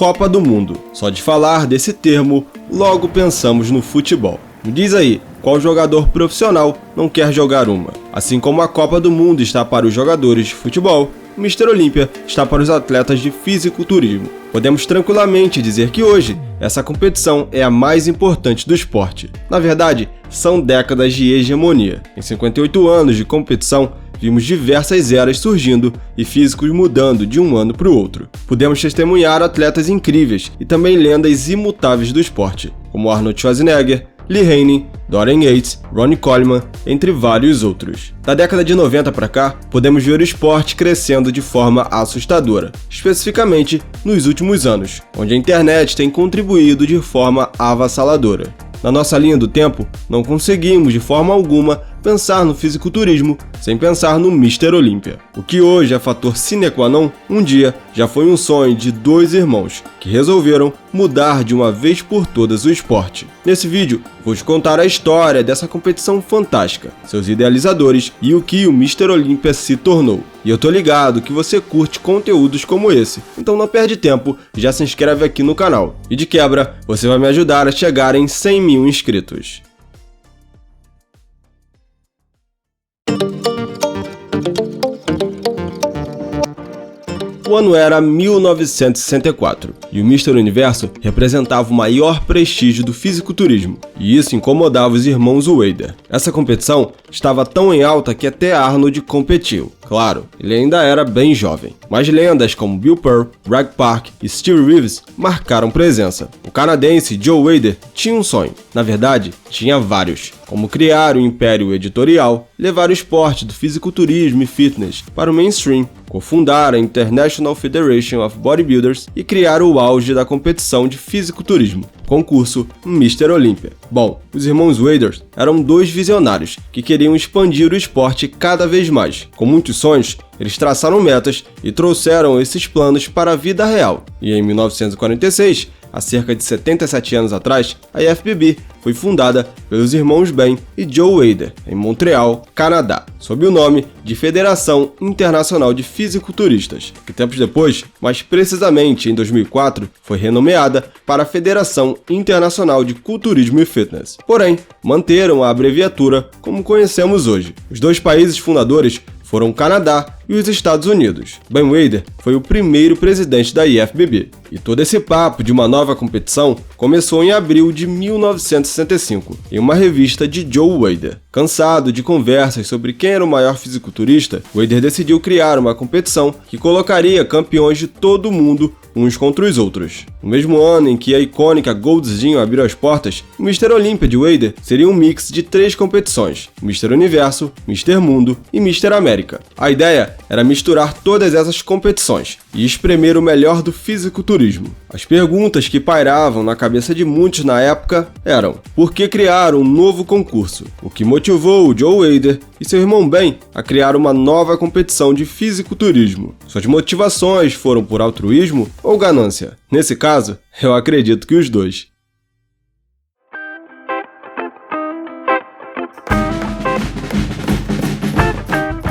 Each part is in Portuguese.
Copa do Mundo. Só de falar desse termo, logo pensamos no futebol. Me diz aí, qual jogador profissional não quer jogar uma? Assim como a Copa do Mundo está para os jogadores de futebol, o Mr. Olímpia está para os atletas de fisiculturismo. Podemos tranquilamente dizer que hoje, essa competição é a mais importante do esporte. Na verdade, são décadas de hegemonia. Em 58 anos de competição, vimos diversas eras surgindo e físicos mudando de um ano para o outro. Pudemos testemunhar atletas incríveis e também lendas imutáveis do esporte, como Arnold Schwarzenegger, Lee Haney, Dorian Yates, Ronnie Coleman, entre vários outros. Da década de 90 para cá, podemos ver o esporte crescendo de forma assustadora, especificamente nos últimos anos, onde a internet tem contribuído de forma avassaladora. Na nossa linha do tempo, não conseguimos de forma alguma pensar no fisiculturismo sem pensar no Mr. Olímpia. O que hoje é fator sine qua non, um dia já foi um sonho de dois irmãos que resolveram mudar de uma vez por todas o esporte. Nesse vídeo, vou te contar a história dessa competição fantástica, seus idealizadores e o que o Mr. Olímpia se tornou. E eu tô ligado que você curte conteúdos como esse, então não perde tempo, já se inscreve aqui no canal. E de quebra, você vai me ajudar a chegar em 100 mil inscritos. O ano era 1964 e o Mr. Universo representava o maior prestígio do fisiculturismo, e isso incomodava os irmãos Wader. Essa competição estava tão em alta que até Arnold competiu. Claro, ele ainda era bem jovem, mas lendas como Bill Pearl, Greg Park e Steve Reeves marcaram presença. O canadense Joe Wader tinha um sonho, na verdade, tinha vários, como criar um império editorial, levar o esporte do fisiculturismo e fitness para o mainstream, cofundar a International Federation of Bodybuilders e criar o auge da competição de fisiculturismo, concurso Mr. Olympia. Bom, os irmãos Wader eram dois visionários que queriam expandir o esporte cada vez mais. Com muitos sonhos, eles traçaram metas e trouxeram esses planos para a vida real. E em 1946, há cerca de 77 anos atrás, a IFBB foi fundada pelos irmãos Ben e Joe Wader, em Montreal, Canadá, sob o nome de Federação Internacional de Fisiculturistas, que tempos depois, mais precisamente em 2004, foi renomeada para a Federação Internacional de Culturismo e Fitness. Porém, manteram a abreviatura como conhecemos hoje. Os dois países fundadores foram o Canadá e os Estados Unidos. Ben Wader foi o primeiro presidente da IFBB. E todo esse papo de uma nova competição começou em abril de 1965, em uma revista de Joe Wader. Cansado de conversas sobre quem era o maior fisiculturista, Wader decidiu criar uma competição que colocaria campeões de todo o mundo uns contra os outros. No mesmo ano em que a icônica Gold's Gym abriu as portas, o Mr. Olympia de Wader seria um mix de 3 competições: Mr. Universo, Mr. Mundo e Mr. América. A ideia era misturar todas essas competições e espremer o melhor do fisiculturismo. As perguntas que pairavam na cabeça de muitos na época eram: por que criar um novo concurso? O que motivou o Joe Wader e seu irmão Ben a criar uma nova competição de fisiculturismo? Suas motivações foram por altruísmo ou ganância? Nesse caso, eu acredito que os dois.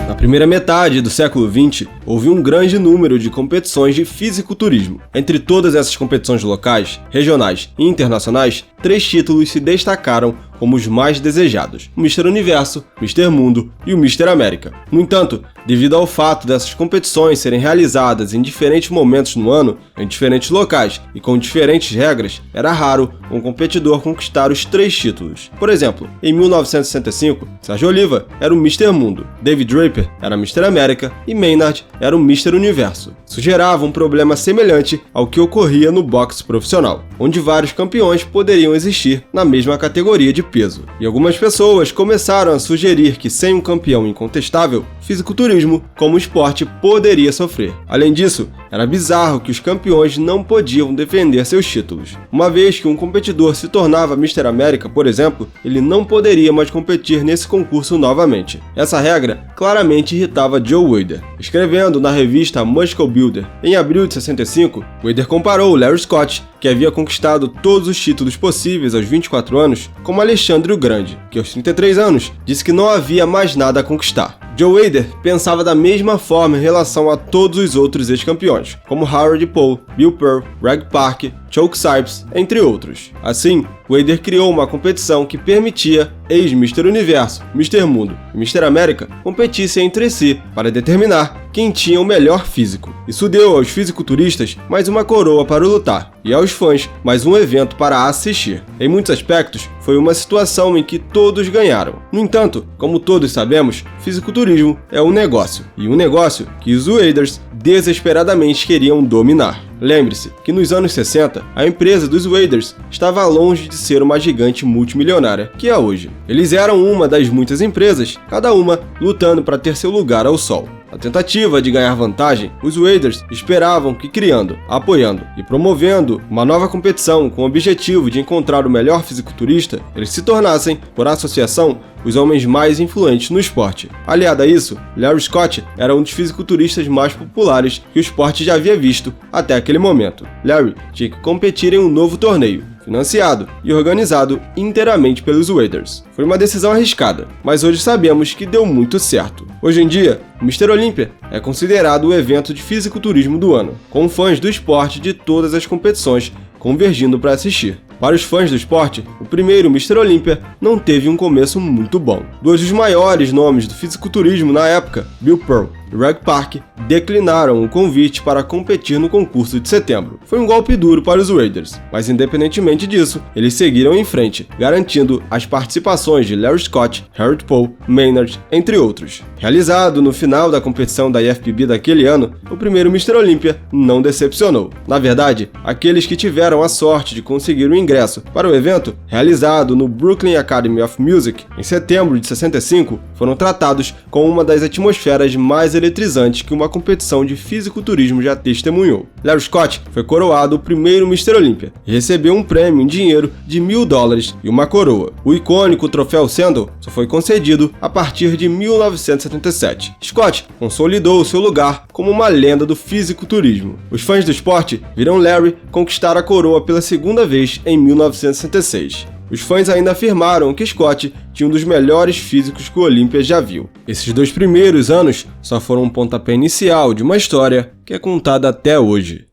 Na primeira metade do século XX, houve um grande número de competições de fisiculturismo. Entre todas essas competições locais, regionais e internacionais, 3 títulos se destacaram como os mais desejados: o Mr. Universo, Mr. Mundo e o Mr. América. No entanto, devido ao fato dessas competições serem realizadas em diferentes momentos no ano, em diferentes locais e com diferentes regras, era raro um competidor conquistar os 3 títulos. Por exemplo, em 1965, Sergio Oliva era o Mr. Mundo, David Draper era Mr. América e Maynard era o Mr. Universo. Isso gerava um problema semelhante ao que ocorria no boxe profissional, onde vários campeões poderiam existir na mesma categoria de peso. E algumas pessoas começaram a sugerir que sem um campeão incontestável, fisiculturismo como esporte poderia sofrer. Além disso, era bizarro que os campeões não podiam defender seus títulos. Uma vez que um competidor se tornava Mr. América, por exemplo, ele não poderia mais competir nesse concurso novamente. Essa regra claramente irritava Joe Wader. Escrevendo na revista Muscle Builder, em abril de 65, Wader comparou Larry Scott, que havia conquistado todos os títulos possíveis aos 24 anos, como Alexandre o Grande, que aos 33 anos disse que não havia mais nada a conquistar. Joe Weider pensava da mesma forma em relação a todos os outros ex-campeões, como Howard Paul, Bill Pearl, Greg Park, Chuck Sipes, entre outros. Assim, Weider criou uma competição que permitia ex-Mr. Universo, Mr. Mundo e Mr. América competissem entre si para determinar quem tinha o melhor físico. Isso deu aos fisiculturistas mais uma coroa para lutar e aos fãs mais um evento para assistir. Em muitos aspectos, foi uma situação em que todos ganharam. No entanto, como todos sabemos, fisiculturismo é um negócio, e um negócio que os Weiders desesperadamente queriam dominar. Lembre-se que nos anos 60, a empresa dos Weiders estava longe de ser uma gigante multimilionária que é hoje. Eles eram uma das muitas empresas, cada uma lutando para ter seu lugar ao sol. Na tentativa de ganhar vantagem, os Weiders esperavam que criando, apoiando e promovendo uma nova competição com o objetivo de encontrar o melhor fisiculturista, eles se tornassem, por associação, os homens mais influentes no esporte. Aliado a isso, Larry Scott era um dos fisiculturistas mais populares que o esporte já havia visto até aquele momento. Larry tinha que competir em um novo torneio, financiado e organizado inteiramente pelos Weiders. Foi uma decisão arriscada, mas hoje sabemos que deu muito certo. Hoje em dia, o Mr. Olympia é considerado o evento de fisiculturismo do ano, com fãs do esporte de todas as competições convergindo para assistir. Para os fãs do esporte, o primeiro Mr. Olympia não teve um começo muito bom. Dois dos maiores nomes do fisiculturismo na época, Bill Pearl e Greg Park, declinaram o convite para competir no concurso de setembro. Foi um golpe duro para os Weiders, mas independentemente disso, eles seguiram em frente, garantindo as participações de Larry Scott, Howard Paul, Maynard, entre outros. Realizado no final da competição da IFBB daquele ano, o primeiro Mr. Olympia não decepcionou. Na verdade, aqueles que tiveram a sorte de conseguir o ingresso para o evento, realizado no Brooklyn Academy of Music em setembro de 65, foram tratados com uma das atmosferas mais eletrizantes que uma competição de fisiculturismo já testemunhou. Larry Scott foi coroado o primeiro Mr. Olympia e recebeu um prêmio em dinheiro de $1.000 e uma coroa. O icônico troféu Sandal só foi concedido a partir de 1977. Scott consolidou seu lugar como uma lenda do fisiculturismo. Os fãs do esporte viram Larry conquistar a coroa pela segunda vez em 1966. Os fãs ainda afirmaram que Scott tinha um dos melhores físicos que o Olympia já viu. Esses 2 primeiros anos só foram um pontapé inicial de uma história que é contada até hoje.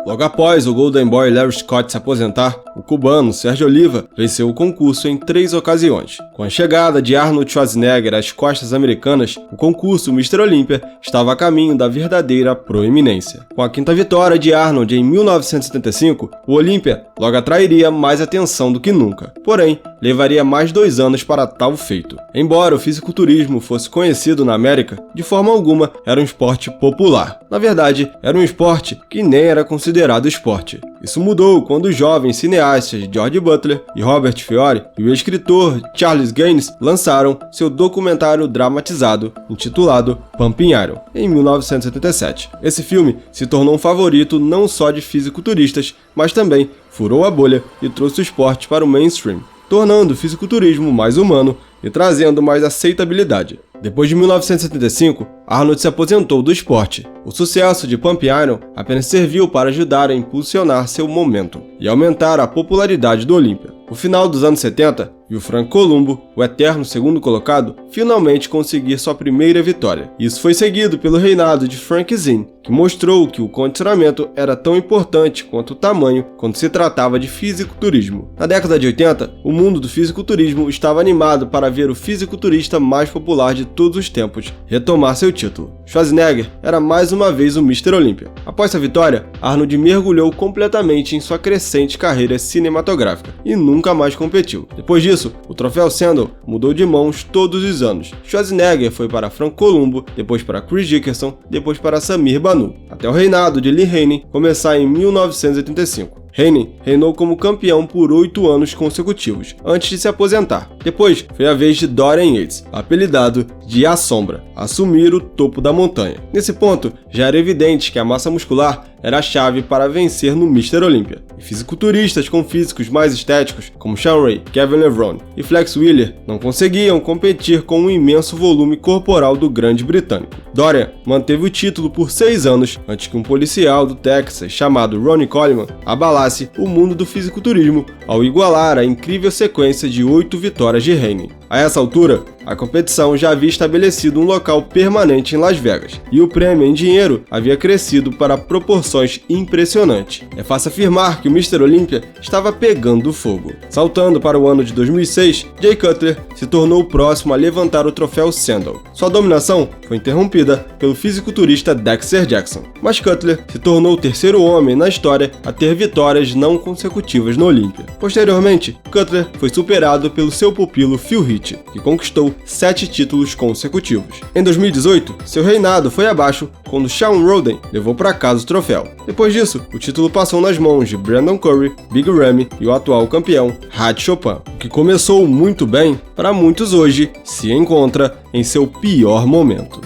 Logo após o Golden Boy Larry Scott se aposentar, o cubano Sérgio Oliva venceu o concurso em 3 ocasiões. Com a chegada de Arnold Schwarzenegger às costas americanas, o concurso Mr. Olympia estava a caminho da verdadeira proeminência. Com a 5ª vitória de Arnold em 1975, o Olympia logo atrairia mais atenção do que nunca. Porém, levaria mais 2 anos para tal feito. Embora o fisiculturismo fosse conhecido na América, de forma alguma era um esporte popular. Na verdade, era um esporte que nem era considerado esporte. Isso mudou quando os jovens cineastas George Butler e Robert Fiore e o escritor Charles Gaines lançaram seu documentário dramatizado intitulado Pumping Iron, em 1977. Esse filme se tornou um favorito não só de fisiculturistas, mas também furou a bolha e trouxe o esporte para o mainstream, tornando o fisiculturismo mais humano e trazendo mais aceitabilidade. Depois de 1975, Arnold se aposentou do esporte. O sucesso de Pumping Iron apenas serviu para ajudar a impulsionar seu momento e aumentar a popularidade do Olympia. No final dos anos 70, viu Frank Columbo, o eterno segundo colocado, finalmente conseguir sua primeira vitória. Isso foi seguido pelo reinado de Frank Zinn, que mostrou que o condicionamento era tão importante quanto o tamanho quando se tratava de fisiculturismo. Na década de 80, o mundo do fisiculturismo estava animado para ver o fisiculturista mais popular de todos os tempos retomar seu título. Schwarzenegger era mais uma vez o Mr. Olympia. Após sua vitória, Arnold mergulhou completamente em sua crescente carreira cinematográfica e nunca mais competiu. Depois disso, o troféu Sandal mudou de mãos todos os anos. Schwarzenegger foi para Frank Columbo, depois para Chris Dickerson, depois para Samir Banu, até o reinado de Lee Haney começar em 1985. Haney reinou como campeão por 8 anos consecutivos, antes de se aposentar. Depois, foi a vez de Dorian Yates, apelidado de A Sombra, assumir o topo da montanha. Nesse ponto, já era evidente que a massa muscular era a chave para vencer no Mr. Olympia. E fisiculturistas com físicos mais estéticos, como Sean Ray, Kevin Levrone e Flex Wheeler, não conseguiam competir com o imenso volume corporal do grande britânico. Dorian manteve o título por 6 anos antes que um policial do Texas chamado Ronnie Coleman abalasse o mundo do fisiculturismo ao igualar a incrível sequência de 8 vitórias de Haney. A essa altura, a competição já havia estabelecido um local permanente em Las Vegas, e o prêmio em dinheiro havia crescido para proporções impressionantes. É fácil afirmar que o Mr. Olympia estava pegando fogo. Saltando para o ano de 2006, Jay Cutler se tornou o próximo a levantar o troféu Sandal. Sua dominação foi interrompida pelo fisiculturista Dexter Jackson, mas Cutler se tornou o terceiro homem na história a ter vitórias não consecutivas no Olympia. Posteriormente, Cutler foi superado pelo seu pupilo Phil Heath, que conquistou 7 títulos consecutivos. Em 2018, seu reinado foi abaixo quando Shawn Rhoden levou para casa o troféu. Depois disso, o título passou nas mãos de Brandon Curry, Big Ramy e o atual campeão Had Chopin, o que começou muito bem, para muitos hoje se encontra em seu pior momento.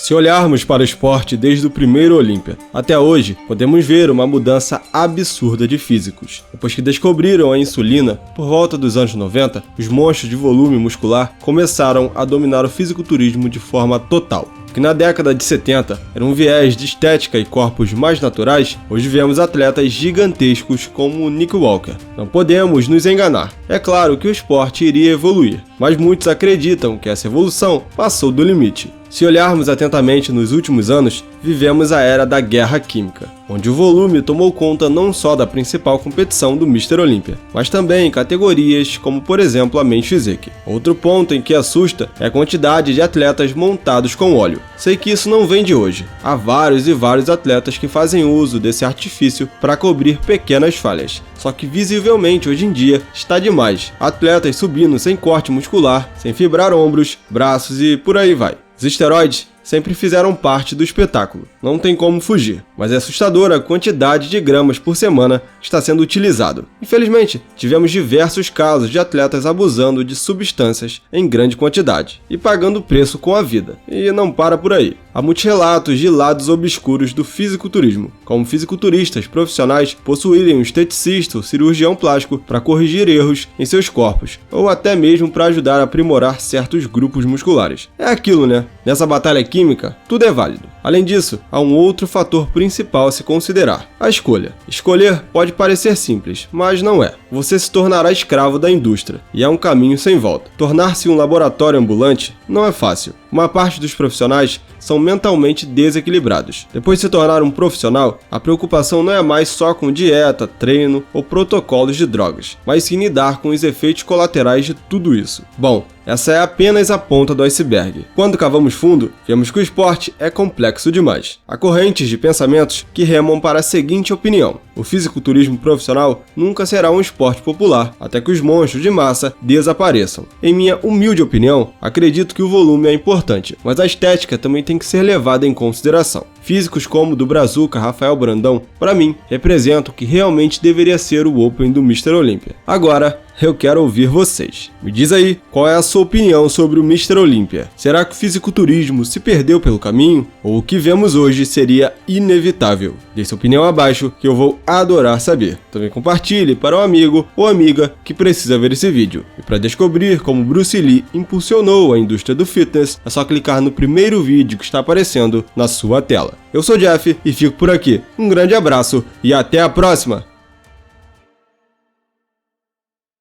Se olharmos para o esporte desde o primeiro Olympia até hoje, podemos ver uma mudança absurda de físicos. Depois que descobriram a insulina, por volta dos anos 90, os monstros de volume muscular começaram a dominar o fisiculturismo de forma total. Que na década de 70 era um viés de estética e corpos mais naturais, hoje vemos atletas gigantescos como Nick Walker. Não podemos nos enganar. É claro que o esporte iria evoluir, mas muitos acreditam que essa evolução passou do limite. Se olharmos atentamente nos últimos anos, vivemos a era da guerra química, onde o volume tomou conta não só da principal competição do Mr. Olympia, mas também em categorias como, por exemplo, a Men's Physique. Outro ponto em que assusta é a quantidade de atletas montados com óleo. Sei que isso não vem de hoje. Há vários e vários atletas que fazem uso desse artifício para cobrir pequenas falhas. Só que visivelmente hoje em dia está demais. Atletas subindo sem corte muscular, sem fibrar ombros, braços e por aí vai. Os esteroides sempre fizeram parte do espetáculo, não tem como fugir, mas é assustadora a quantidade de gramas por semana que está sendo utilizado. Infelizmente, tivemos diversos casos de atletas abusando de substâncias em grande quantidade e pagando preço com a vida. E não para por aí. Há muitos relatos de lados obscuros do fisiculturismo, como fisiculturistas profissionais possuírem um esteticista ou cirurgião plástico para corrigir erros em seus corpos, ou até mesmo para ajudar a aprimorar certos grupos musculares. É aquilo, né? Nessa batalha química, tudo é válido. Além disso, há um outro fator principal a se considerar: a escolha. Escolher pode parecer simples, mas não é. Você se tornará escravo da indústria, e é um caminho sem volta. Tornar-se um laboratório ambulante não é fácil. Uma parte dos profissionais são mentalmente desequilibrados. Depois de se tornar um profissional, a preocupação não é mais só com dieta, treino ou protocolos de drogas, mas sim lidar com os efeitos colaterais de tudo isso. Bom, essa é apenas a ponta do iceberg. Quando cavamos fundo, vemos que o esporte é complexo demais. Há correntes de pensamentos que remam para a seguinte opinião: o fisiculturismo profissional nunca será um esporte popular, até que os monstros de massa desapareçam. Em minha humilde opinião, acredito que o volume é importante, mas a estética também tem que ser levada em consideração. Físicos como o do Brazuca Rafael Brandão, para mim, representam o que realmente deveria ser o Open do Mr. Olympia. Agora, eu quero ouvir vocês. Me diz aí, qual é a sua opinião sobre o Mr. Olympia? Será que o fisiculturismo se perdeu pelo caminho? Ou o que vemos hoje seria inevitável? Deixe sua opinião abaixo que eu vou adorar saber. Também compartilhe para um amigo ou amiga que precisa ver esse vídeo. E para descobrir como Bruce Lee impulsionou a indústria do fitness, é só clicar no primeiro vídeo que está aparecendo na sua tela. Eu sou Jeff e fico por aqui. Um grande abraço e até a próxima!